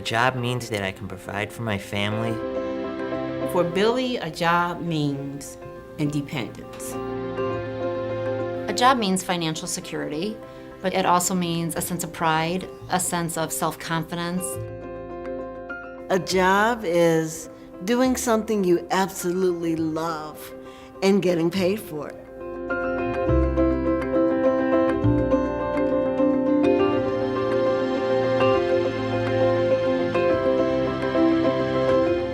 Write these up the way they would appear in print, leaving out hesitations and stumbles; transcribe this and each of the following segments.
job means that I can provide for my family. For Billy, a job means independence. A job means financial security, but it also means a sense of pride, a sense of self-confidence. A job is doing something you absolutely love and getting paid for it.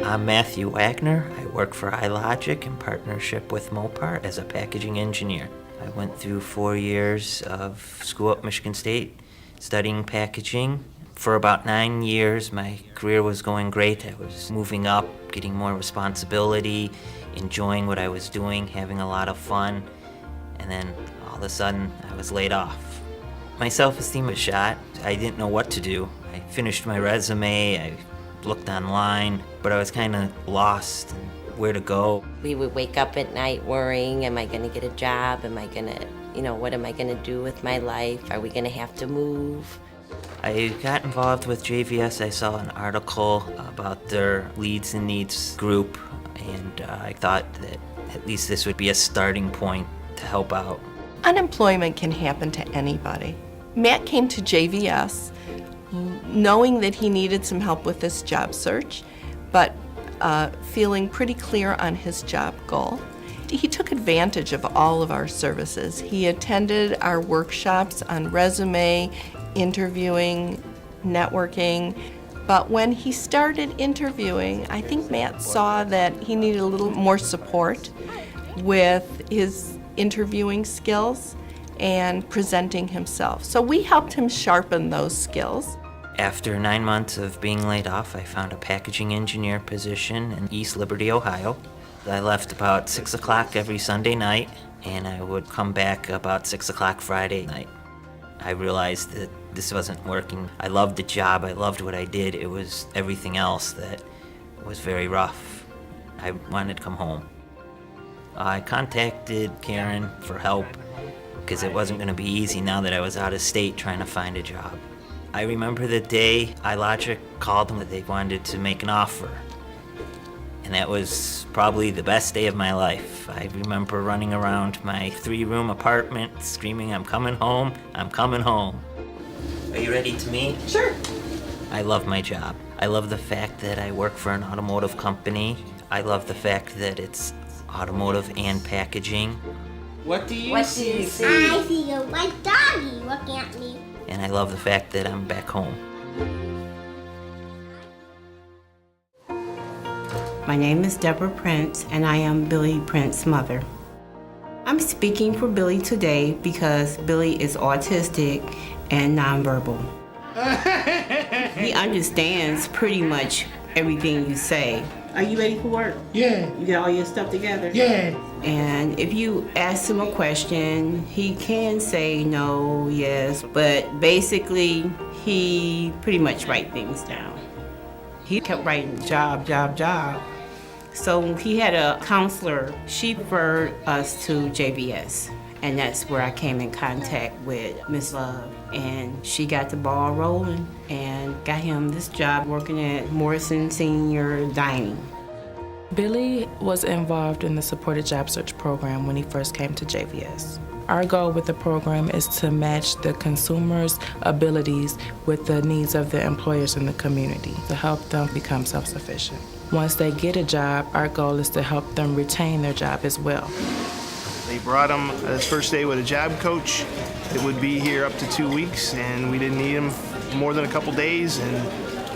I'm Matthew Wagner. I work for iLogic in partnership with Mopar as a packaging engineer. I went through 4 years of school at Michigan State studying packaging. For about 9 years, my career was going great. I was moving up, getting more responsibility, enjoying what I was doing, having a lot of fun, and then all of a sudden, I was laid off. My self-esteem was shot. I didn't know what to do. I finished my resume, I looked online, but I was kind of lost in where to go. We would wake up at night worrying, am I going to get a job? Am I going to, what am I going to do with my life? Are we going to have to move? I got involved with JVS. I saw an article about their Leads and Needs group, and I thought that at least this would be a starting point to help out. Unemployment can happen to anybody. Matt came to JVS knowing that he needed some help with this job search, but feeling pretty clear on his job goal. He took advantage of all of our services. He attended our workshops on resume, interviewing, networking, but when he started interviewing, I think Matt saw that he needed a little more support with his interviewing skills and presenting himself. So we helped him sharpen those skills. After 9 months of being laid off, I found a packaging engineer position in East Liberty, Ohio. I left about 6 o'clock every Sunday night, and I would come back about 6 o'clock Friday night. I realized that this wasn't working. I loved the job, I loved what I did. It was everything else that was very rough. I wanted to come home. I contacted Karen for help because it wasn't going to be easy now that I was out of state trying to find a job. I remember the day iLogic called them that they wanted to make an offer. And that was probably the best day of my life. I remember running around my 3-room apartment screaming, I'm coming home, I'm coming home. Are you ready to meet? Sure. I love my job. I love the fact that I work for an automotive company. I love the fact that it's automotive and packaging. What do you see? I see a white doggy looking at me. And I love the fact that I'm back home. My name is Deborah Prince, and I am Billy Prince's mother. I'm speaking for Billy today because Billy is autistic and nonverbal. He understands pretty much everything you say. Are you ready for work? Yeah. You got all your stuff together? Yeah. And if you ask him a question, he can say no, yes, but basically he pretty much writes things down. He kept writing job, job, job. So he had a counselor. She referred us to JVS, and that's where I came in contact with Miss Love. And she got the ball rolling and got him this job working at Morrison Senior Dining. Billy was involved in the supported job search program when he first came to JVS. Our goal with the program is to match the consumer's abilities with the needs of the employers in the community to help them become self-sufficient. Once they get a job, our goal is to help them retain their job as well. They brought him his first day with a job coach that would be here up to 2 weeks, and we didn't need him more than a couple days, and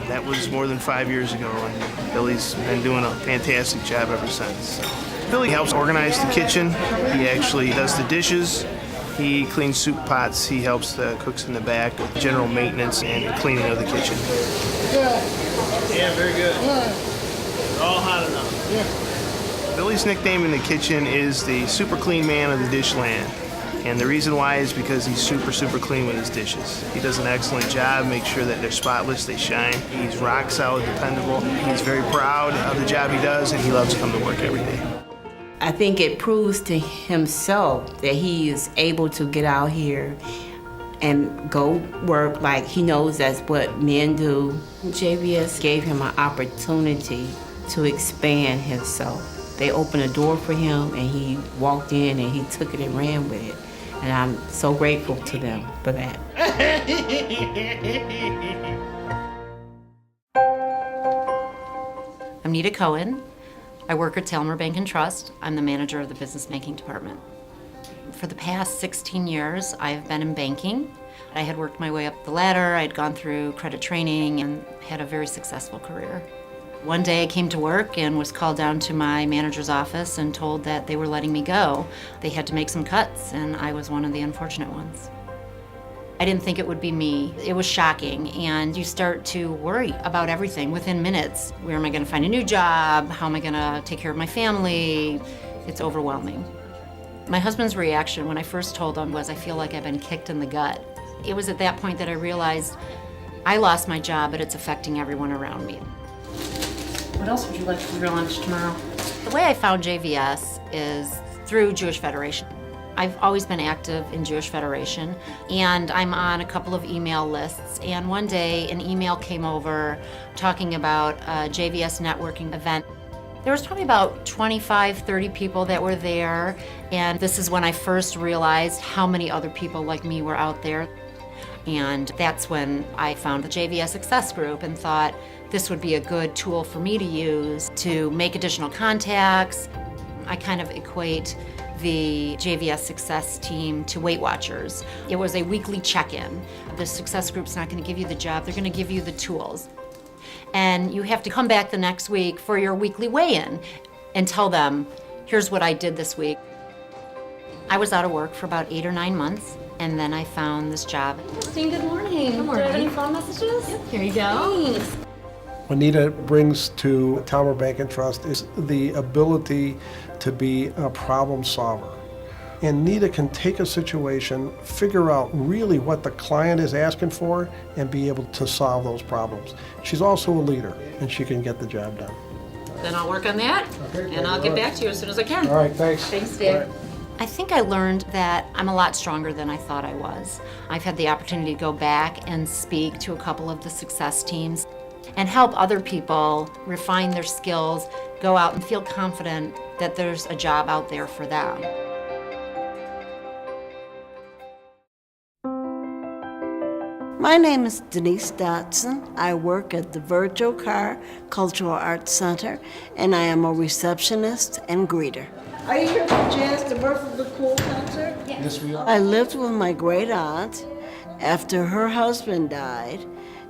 that was more than 5 years ago, and Billy's been doing a fantastic job ever since. Billy helps organize the kitchen. He actually does the dishes. He cleans soup pots. He helps the cooks in the back with general maintenance and cleaning of the kitchen. Yeah, very good. They're all hot enough. Yeah. Billy's nickname in the kitchen is the super clean man of the dish land. And the reason why is because he's super, super clean with his dishes. He does an excellent job, makes sure that they're spotless, they shine. He's rock solid, dependable. He's very proud of the job he does, and he loves to come to work every day. I think it proves to himself that he is able to get out here and go work like he knows that's what men do. JVS gave him an opportunity to expand himself. They opened a door for him and he walked in and he took it and ran with it. And I'm so grateful to them for that. I'm Nita Cohen. I work at Talmer Bank and Trust. I'm the manager of the business banking department. For the past 16 years, I've been in banking. I had worked my way up the ladder, I'd gone through credit training and had a very successful career. One day I came to work and was called down to my manager's office and told that they were letting me go. They had to make some cuts and I was one of the unfortunate ones. I didn't think it would be me. It was shocking, and you start to worry about everything within minutes. Where am I gonna find a new job? How am I gonna take care of my family? It's overwhelming. My husband's reaction when I first told him was, I feel like I've been kicked in the gut. It was at that point that I realized I lost my job, but it's affecting everyone around me. What else would you like for your lunch tomorrow? The way I found JVS is through Jewish Federation. I've always been active in Jewish Federation, and I'm on a couple of email lists. And one day, an email came over talking about a JVS networking event. There was probably about 25, 30 people that were there, and this is when I first realized how many other people like me were out there. And that's when I found the JVS Success Group and thought this would be a good tool for me to use to make additional contacts. I kind of equate the JVS Success team to Weight Watchers. It was a weekly check-in. The Success Group's not going to give you the job, they're going to give you the tools. And you have to come back the next week for your weekly weigh-in and tell them, here's what I did this week. I was out of work for about 8 or 9 months, and then I found this job. Christine, good morning. Good morning. Do you have any phone messages? Yep. Here you go. Thanks. What Nita brings to Talmer Bank and Trust is the ability to be a problem solver. And Nita can take a situation, figure out really what the client is asking for, and be able to solve those problems. She's also a leader, and she can get the job done. Then I'll work on that, and I'll get back to you as soon as I can. All right, thanks. Thanks, Dave. I think I learned that I'm a lot stronger than I thought I was. I've had the opportunity to go back and speak to a couple of the success teams and help other people refine their skills, go out and feel confident that there's a job out there for them. My name is Denise Dotson. I work at the Virgil Carr Cultural Arts Center, and I am a receptionist and greeter. Are you here for Jazz, the Birth of the Cool concert? Yes, we are. I lived with my great aunt after her husband died,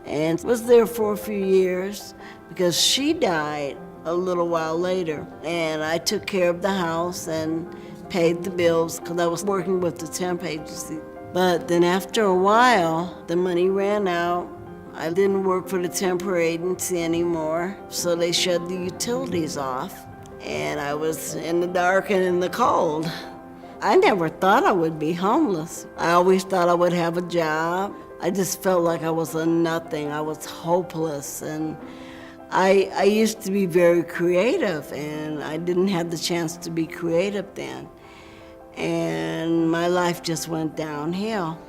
and was there for a few years because she died a little while later. And I took care of the house and paid the bills because I was working with the temp agency. But then after a while, the money ran out. I didn't work for the temporary agency anymore, so they shut the utilities off. And I was in the dark and in the cold. I never thought I would be homeless. I always thought I would have a job. I just felt like I was a nothing. I was hopeless. And I used to be very creative, and I didn't have the chance to be creative then. And my life just went downhill.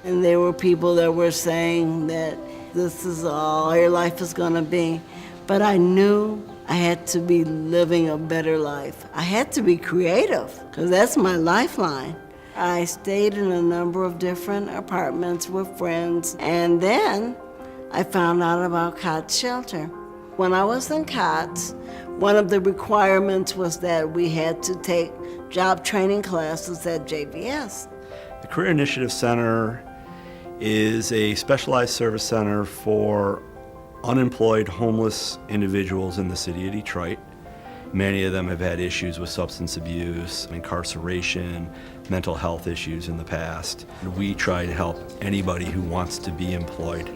And there were people that were saying that this is all your life is gonna be. But I knew I had to be living a better life. I had to be creative, because that's my lifeline. I stayed in a number of different apartments with friends, and then I found out about COTS shelter. When I was in COTS, one of the requirements was that we had to take job training classes at JVS. The Career Initiative Center is a specialized service center for unemployed homeless individuals in the city of Detroit. Many of them have had issues with substance abuse, incarceration, mental health issues in the past. We try to help anybody who wants to be employed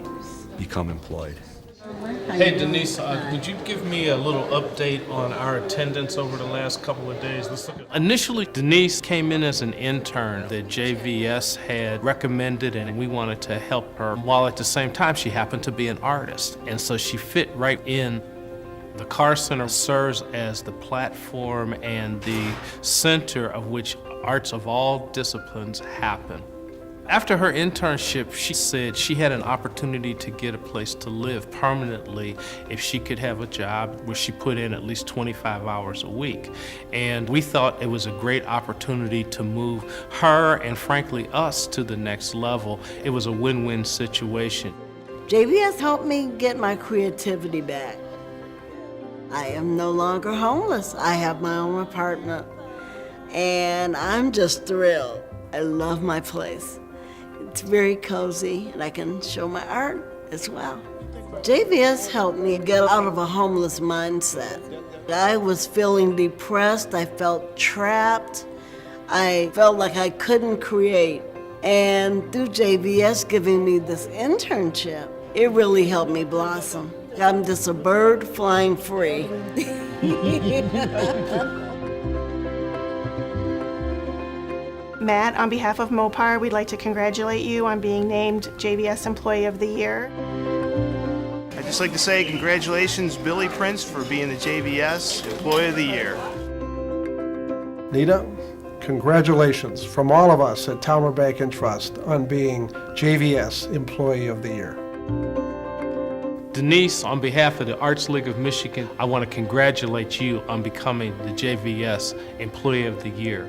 become employed. Hey Denise, would you give me a little update on our attendance over the last couple of days? Let's look at. Initially, Denise came in as an intern that JVS had recommended, and we wanted to help her, while at the same time she happened to be an artist, and so she fit right in. The Carr Center serves as the platform and the center of which arts of all disciplines happen. After her internship, she said she had an opportunity to get a place to live permanently if she could have a job where she put in at least 25 hours a week. And we thought it was a great opportunity to move her and frankly us to the next level. It was a win-win situation. JVS helped me get my creativity back. I am no longer homeless. I have my own apartment, and I'm just thrilled. I love my place. It's very cozy, and I can show my art as well. JVS helped me get out of a homeless mindset. I was feeling depressed. I felt trapped. I felt like I couldn't create. And through JVS giving me this internship, it really helped me blossom. I'm just a bird flying free. Matt, on behalf of Mopar, we'd like to congratulate you on being named JVS Employee of the Year. I'd just like to say congratulations, Billy Prince, for being the JVS Employee of the Year. Nita, congratulations from all of us at Talmer Bank and Trust on being JVS Employee of the Year. Denise, on behalf of the Arts League of Michigan, I want to congratulate you on becoming the JVS Employee of the Year.